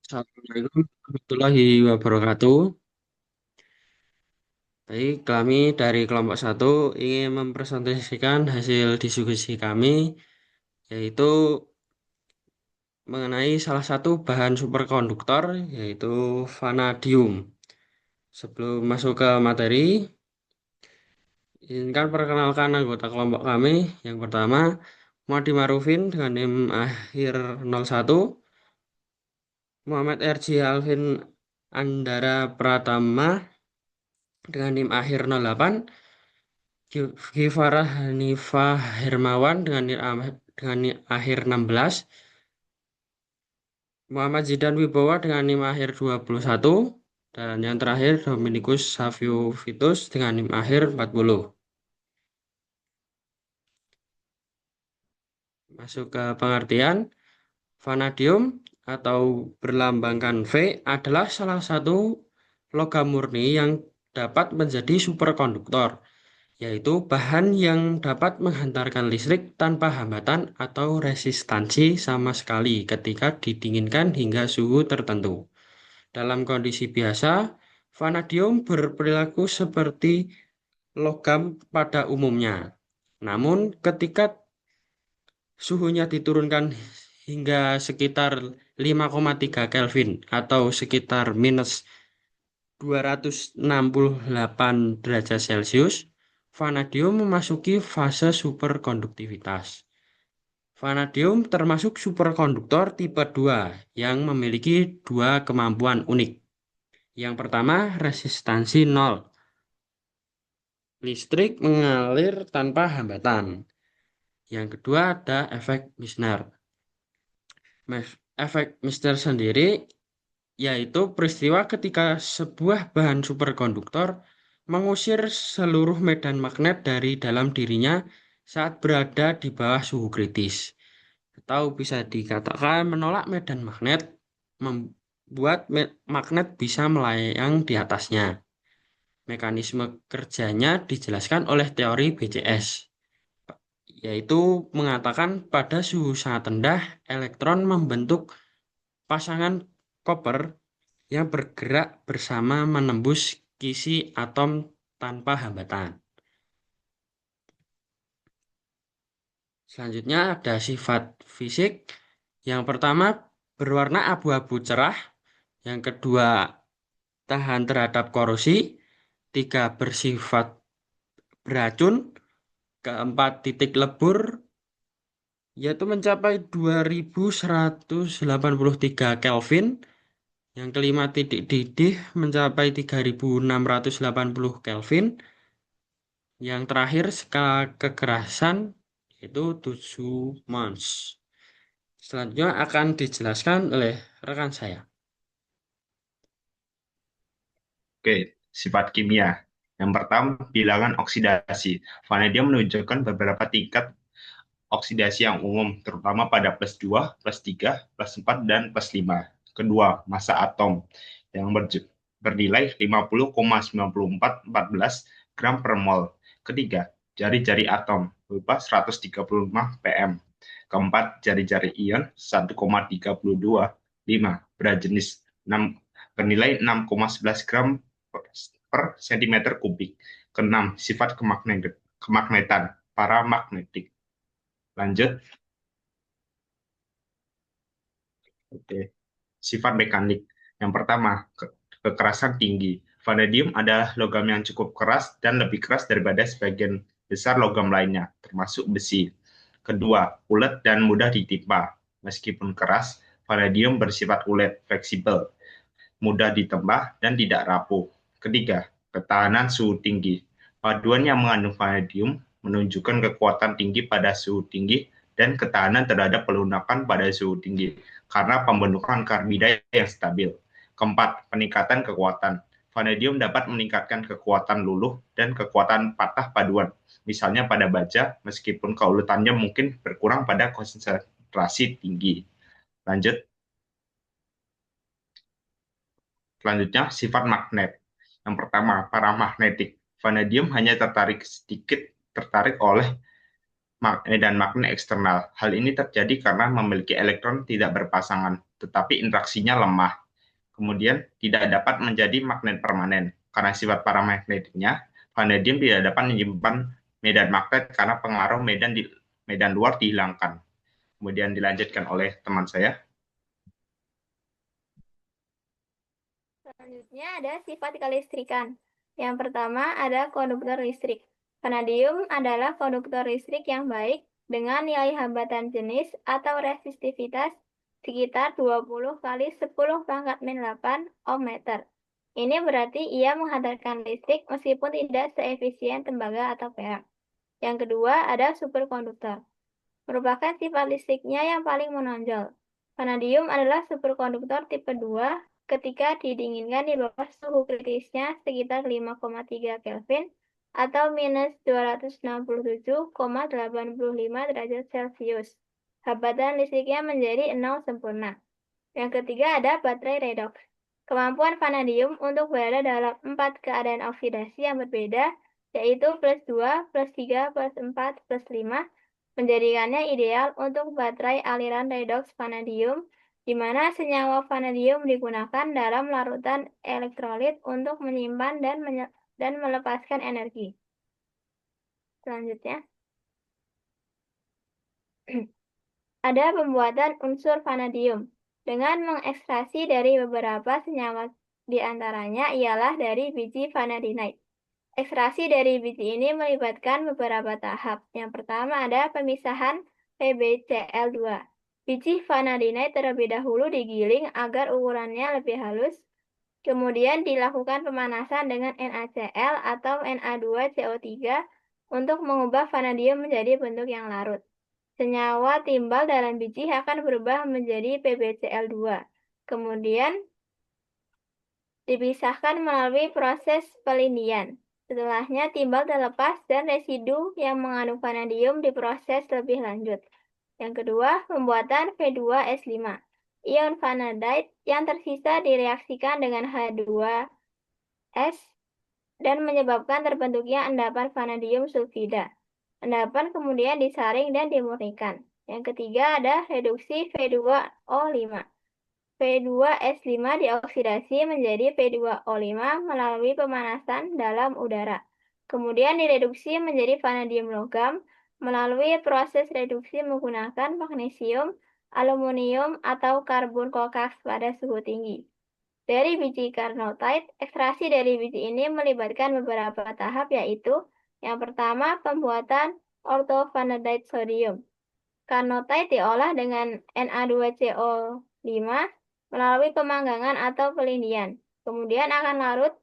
Assalamualaikum warahmatullahi wabarakatuh. Baik, kami dari kelompok satu ingin mempresentasikan hasil diskusi kami, yaitu mengenai salah satu bahan superkonduktor, yaitu vanadium. Sebelum masuk ke materi, izinkan perkenalkan anggota kelompok kami. Yang pertama, Muhammad Marufin dengan NIM akhir 01, Muhammad RJ Alvin Andara Pratama dengan NIM akhir 08, Gifarah Hanifah Hermawan dengan NIM akhir 16, Muhammad Zidan Wibowa dengan NIM akhir 21, dan yang terakhir Dominikus Savio Vitus dengan NIM akhir 40. Masuk ke pengertian, vanadium atau berlambangkan V adalah salah satu logam murni yang dapat menjadi superkonduktor, yaitu bahan yang dapat menghantarkan listrik tanpa hambatan atau resistansi sama sekali ketika didinginkan hingga suhu tertentu. Dalam kondisi biasa, vanadium berperilaku seperti logam pada umumnya. Namun, ketika suhunya diturunkan hingga sekitar 5,3 Kelvin atau sekitar minus 268 derajat Celcius, vanadium memasuki fase superkonduktivitas. Vanadium termasuk superkonduktor tipe 2 yang memiliki dua kemampuan unik. Yang pertama, resistansi nol. Listrik mengalir tanpa hambatan. Yang kedua ada efek Misner. Efek Misner sendiri yaitu peristiwa ketika sebuah bahan superkonduktor mengusir seluruh medan magnet dari dalam dirinya saat berada di bawah suhu kritis. Atau bisa dikatakan menolak medan magnet, membuat magnet bisa melayang di atasnya. Mekanisme kerjanya dijelaskan oleh teori BCS, yaitu mengatakan pada suhu sangat rendah, elektron membentuk pasangan koper yang bergerak bersama menembus kisi atom tanpa hambatan. Selanjutnya ada sifat fisik. Yang pertama berwarna abu-abu cerah, yang kedua tahan terhadap korosi, tiga bersifat beracun, keempat titik lebur yaitu mencapai 2183 Kelvin, yang kelima titik didih mencapai 3680 Kelvin, yang terakhir skala kekerasan yaitu 7 mons. Selanjutnya akan dijelaskan oleh rekan saya. Oke, sifat kimia. Yang pertama, bilangan oksidasi. Vanadium menunjukkan beberapa tingkat oksidasi yang umum, terutama pada plus 2, plus 3, plus 4, dan plus 5. Kedua, massa atom yang bernilai 50,9414 gram per mol. Ketiga, jari-jari atom berupa 135 pm. Keempat, jari-jari ion 1,325 berjenis 6 bernilai 6,11 gram per sentimeter kubik. Keenam, sifat kemagnetan paramagnetik. Lanjut. Oke. Sifat mekanik. Yang pertama, kekerasan tinggi. Vanadium adalah logam yang cukup keras dan lebih keras daripada sebagian besar logam lainnya, termasuk besi. Kedua, ulet dan mudah ditimpa. Meskipun keras, vanadium bersifat ulet, fleksibel, mudah ditembah, dan tidak rapuh. Ketiga, ketahanan suhu tinggi. Paduan yang mengandung vanadium menunjukkan kekuatan tinggi pada suhu tinggi dan ketahanan terhadap pelunakan pada suhu tinggi karena pembentukan karbida yang stabil. Keempat, peningkatan kekuatan. Vanadium dapat meningkatkan kekuatan luluh dan kekuatan patah paduan, misalnya pada baja, meskipun keuletannya mungkin berkurang pada konsentrasi tinggi. Lanjut. Selanjutnya, sifat magnet. Yang pertama, paramagnetik. Vanadium hanya tertarik oleh medan magnet eksternal. Hal ini terjadi karena memiliki elektron tidak berpasangan. tetapi interaksinya lemah. Kemudian tidak dapat menjadi magnet permanen. Karena sifat paramagnetiknya, vanadium tidak dapat menyimpan medan magnet karena pengaruh medan luar dihilangkan. Kemudian dilanjutkan oleh teman saya. Selanjutnya ada sifat kelistrikan. Yang pertama ada konduktor listrik. Vanadium adalah konduktor listrik yang baik dengan nilai hambatan jenis atau resistivitas sekitar 20 kali 10 pangkat min 8 ohm meter. Ini berarti ia menghantarkan listrik meskipun tidak seefisien tembaga atau perak. Yang kedua ada superkonduktor. Merupakan sifat listriknya yang paling menonjol. Vanadium adalah superkonduktor tipe 2 ketika didinginkan di bawah suhu kritisnya sekitar 5,3 Kelvin atau minus 267,85 derajat Celcius. Hambatan listriknya menjadi 0 sempurna. Yang ketiga ada baterai redox. Kemampuan vanadium untuk berada dalam 4 keadaan oksidasi yang berbeda, yaitu plus 2, plus 3, plus 4, plus 5, menjadikannya ideal untuk baterai aliran redox vanadium, di mana senyawa vanadium digunakan dalam larutan elektrolit untuk menyimpan dan melepaskan energi. Selanjutnya, ada pembuatan unsur vanadium dengan mengekstraksi dari beberapa senyawa, di antaranya ialah dari biji vanadinite. Ekstraksi dari biji ini melibatkan beberapa tahap. Yang pertama ada pemisahan PbCl2. Biji vanadinite terlebih dahulu digiling agar ukurannya lebih halus. Kemudian dilakukan pemanasan dengan NaCl atau Na2CO3 untuk mengubah vanadium menjadi bentuk yang larut. Senyawa timbal dalam biji akan berubah menjadi PbCl2. Kemudian dipisahkan melalui proses pelindian. Setelahnya timbal terlepas dan residu yang mengandung vanadium diproses lebih lanjut. Yang kedua, pembuatan V2S5. Ion vanadite yang tersisa direaksikan dengan H2S dan menyebabkan terbentuknya endapan vanadium sulfida. Endapan kemudian disaring dan dimurnikan. Yang ketiga ada reduksi V2O5. V2S5 dioksidasi menjadi V2O5 melalui pemanasan dalam udara. Kemudian direduksi menjadi vanadium logam melalui proses reduksi menggunakan magnesium, aluminium, atau karbon kokas pada suhu tinggi. Dari biji carnotite, ekstraksi dari biji ini melibatkan beberapa tahap, yaitu yang pertama pembuatan orthovanadite sodium. Carnotite diolah dengan Na2CO5 melalui pemanggangan atau pelindian. Kemudian akan larut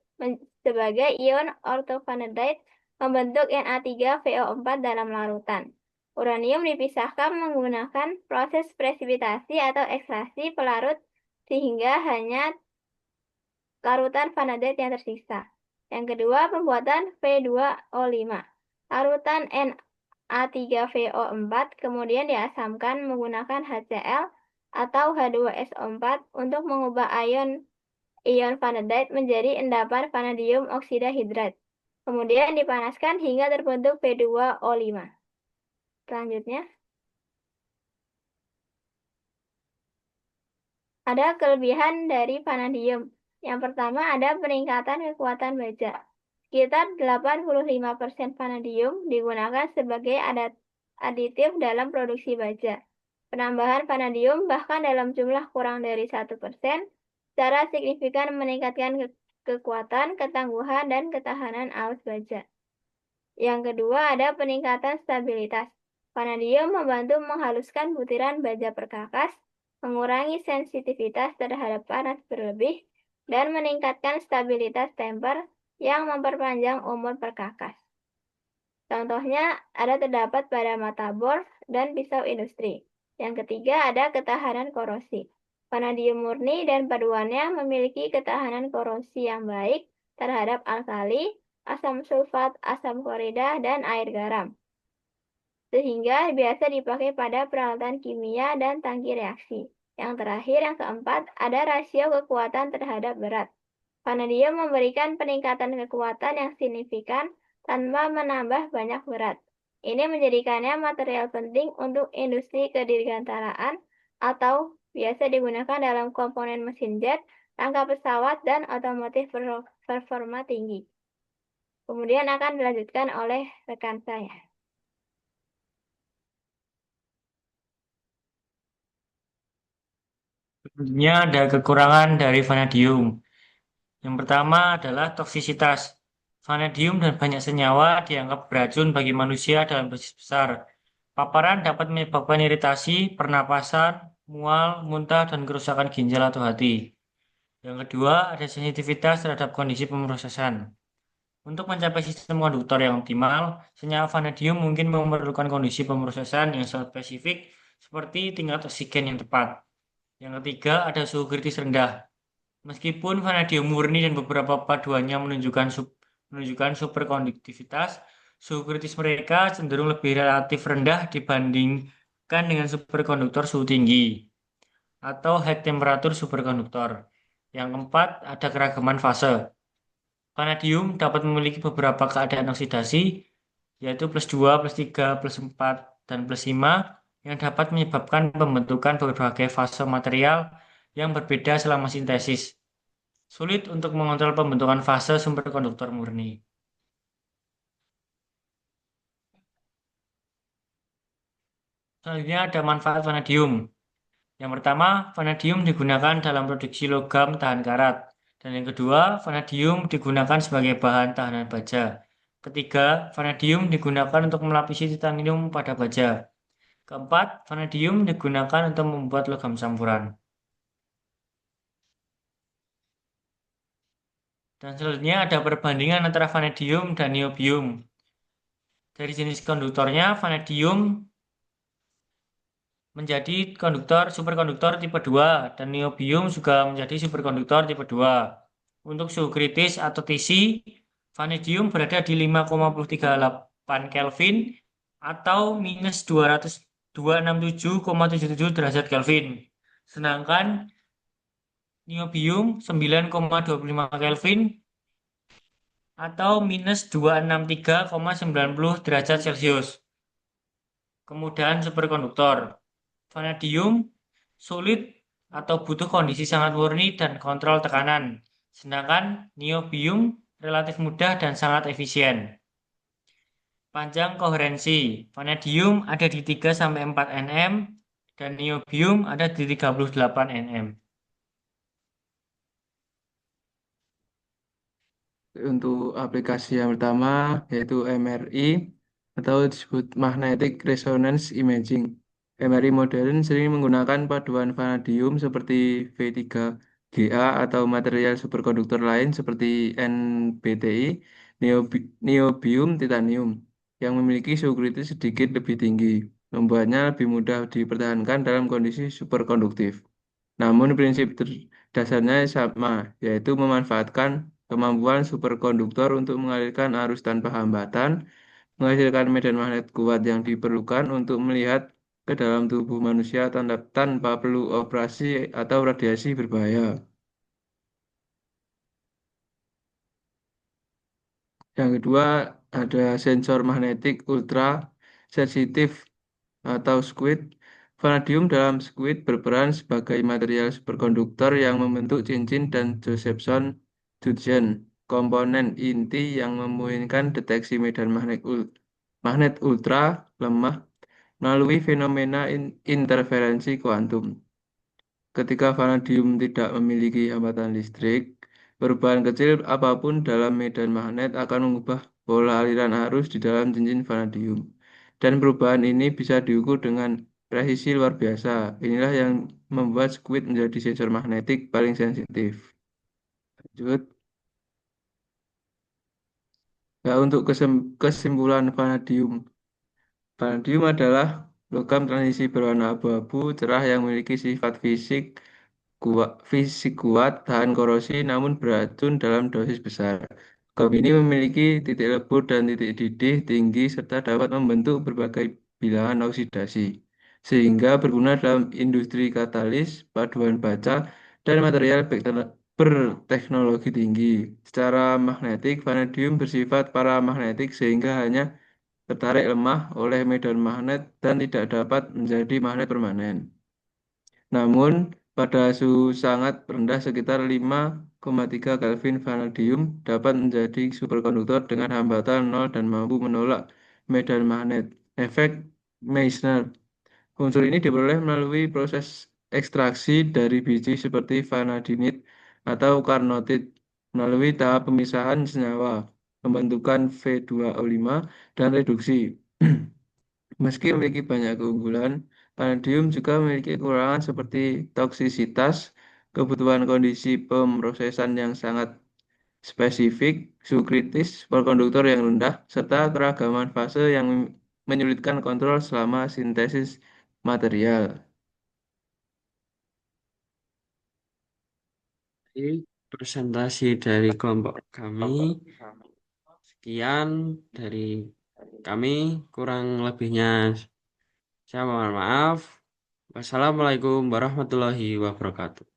sebagai ion orthovanadite membentuk Na3VO4 dalam larutan. Uranium dipisahkan menggunakan proses presipitasi atau ekstraksi pelarut sehingga hanya larutan vanadite yang tersisa. Yang kedua, pembuatan V2O5. Larutan Na3VO4 kemudian diasamkan menggunakan HCl atau H2SO4 untuk mengubah ion vanadite menjadi endapan vanadium oksida hidrat. Kemudian dipanaskan hingga terbentuk V2O5. Selanjutnya, ada kelebihan dari vanadium. Yang pertama ada peningkatan kekuatan baja. Sekitar 85% vanadium digunakan sebagai aditif dalam produksi baja. Penambahan vanadium bahkan dalam jumlah kurang dari 1% secara signifikan meningkatkan kekuatan, ketangguhan, dan ketahanan alas baja. Yang kedua ada peningkatan stabilitas. Vanadium membantu menghaluskan butiran baja perkakas, mengurangi sensitivitas terhadap panas berlebih, dan meningkatkan stabilitas temper yang memperpanjang umur perkakas. Contohnya terdapat pada mata bor dan pisau industri. Yang ketiga ada ketahanan korosi. Vanadium murni dan paduannya memiliki ketahanan korosi yang baik terhadap alkali, asam sulfat, asam klorida, dan air garam. Sehingga biasa dipakai pada peralatan kimia dan tangki reaksi. Yang terakhir, yang keempat, ada rasio kekuatan terhadap berat. Vanadium memberikan peningkatan kekuatan yang signifikan tanpa menambah banyak berat. Ini menjadikannya material penting untuk industri kedirgantaraan atau biasa digunakan dalam komponen mesin jet, rangka pesawat, dan otomotif performa tinggi. Kemudian akan dilanjutkan oleh rekan saya. Sebenarnya ada kekurangan dari vanadium. Yang pertama adalah toksisitas. Vanadium dan banyak senyawa dianggap beracun bagi manusia dalam dosis besar. Paparan dapat menyebabkan iritasi, pernapasan, mual, muntah, dan kerusakan ginjal atau hati. Yang kedua, ada sensitivitas terhadap kondisi pemrosesan. Untuk mencapai sistem konduktor yang optimal, senyawa vanadium mungkin memerlukan kondisi pemrosesan yang spesifik seperti tingkat oksigen yang tepat. Yang ketiga, ada suhu kritis rendah. Meskipun vanadium murni dan beberapa paduannya menunjukkan superkonduktivitas, suhu kritis mereka cenderung lebih relatif rendah dibandingkan dengan superkonduktor suhu tinggi atau high temperature superkonduktor. Yang keempat, ada keragaman fase. Vanadium dapat memiliki beberapa keadaan oksidasi, yaitu plus 2, plus 3, plus 4, dan plus 5, yang dapat menyebabkan pembentukan berbagai fase material yang berbeda selama sintesis. Sulit untuk mengontrol pembentukan fase superkonduktor murni. Selanjutnya ada manfaat vanadium. Yang pertama, vanadium digunakan dalam produksi logam tahan karat. Dan yang kedua, vanadium digunakan sebagai bahan tahanan baja. Ketiga, vanadium digunakan untuk melapisi titanium pada baja. Keempat, vanadium digunakan untuk membuat logam campuran. Dan selanjutnya ada perbandingan antara vanadium dan niobium. Dari jenis konduktornya, vanadium menjadi superkonduktor tipe 2 dan niobium juga menjadi superkonduktor tipe 2. Untuk suhu kritis atau TC, vanadium berada di 5,38 Kelvin atau minus 267,77 derajat Kelvin. Sedangkan niobium 9,25 Kelvin atau minus 263,90 derajat Celcius. Kemudahan superkonduktor. Vanadium sulit atau butuh kondisi sangat murni dan kontrol tekanan, sedangkan niobium relatif mudah dan sangat efisien. Panjang koherensi. Vanadium ada di 3-4 nm dan niobium ada di 38 nm. Untuk aplikasi yang pertama yaitu MRI atau disebut Magnetic Resonance Imaging. MRI modern sering menggunakan paduan vanadium seperti V3GA atau material superkonduktor lain seperti NBTI, niobium, titanium yang memiliki suhu kritis sedikit lebih tinggi, membuatnya lebih mudah dipertahankan dalam kondisi superkonduktif. Namun prinsip dasarnya sama, yaitu memanfaatkan kemampuan superkonduktor untuk mengalirkan arus tanpa hambatan, menghasilkan medan magnet kuat yang diperlukan untuk melihat ke dalam tubuh manusia tanpa perlu operasi atau radiasi berbahaya. Yang kedua, ada sensor magnetik ultra sensitif atau SQUID. Vanadium dalam SQUID berperan sebagai material superkonduktor yang membentuk cincin dan Josephson-Hutchinson, komponen inti yang memungkinkan deteksi medan magnet ultra lemah melalui fenomena interferensi kuantum. Ketika vanadium tidak memiliki hambatan listrik, perubahan kecil apapun dalam medan magnet akan mengubah pola aliran arus di dalam cincin vanadium. Dan perubahan ini bisa diukur dengan presisi luar biasa. Inilah yang membuat SQUID menjadi sensor magnetik paling sensitif. Lanjut. Nah, untuk kesimpulan vanadium. Vanadium adalah logam transisi berwarna abu-abu cerah yang memiliki sifat fisik kuat, tahan korosi, namun beracun dalam dosis besar. Logam ini memiliki titik lebur dan titik didih tinggi serta dapat membentuk berbagai bilangan oksidasi, sehingga berguna dalam industri katalis, paduan baca, dan material berteknologi tinggi. Secara magnetik, vanadium bersifat paramagnetik sehingga hanya tertarik lemah oleh medan magnet dan tidak dapat menjadi magnet permanen. Namun, pada suhu sangat rendah sekitar 5,3 Kelvin vanadium dapat menjadi superkonduktor dengan hambatan 0 dan mampu menolak medan magnet. Efek Meissner. Unsur ini diperoleh melalui proses ekstraksi dari biji seperti vanadinit atau karnotit melalui tahap pemisahan senyawa, pembentukan V2O5, dan reduksi. Meski memiliki banyak keunggulan, vanadium juga memiliki kekurangan seperti toksisitas, kebutuhan kondisi pemrosesan yang sangat spesifik, suhu kritis, superkonduktor yang rendah, serta keragaman fase yang menyulitkan kontrol selama sintesis material. Jadi, presentasi dari kelompok kami. Sekian dari kami, kurang lebihnya saya mohon maaf. Wassalamualaikum warahmatullahi wabarakatuh.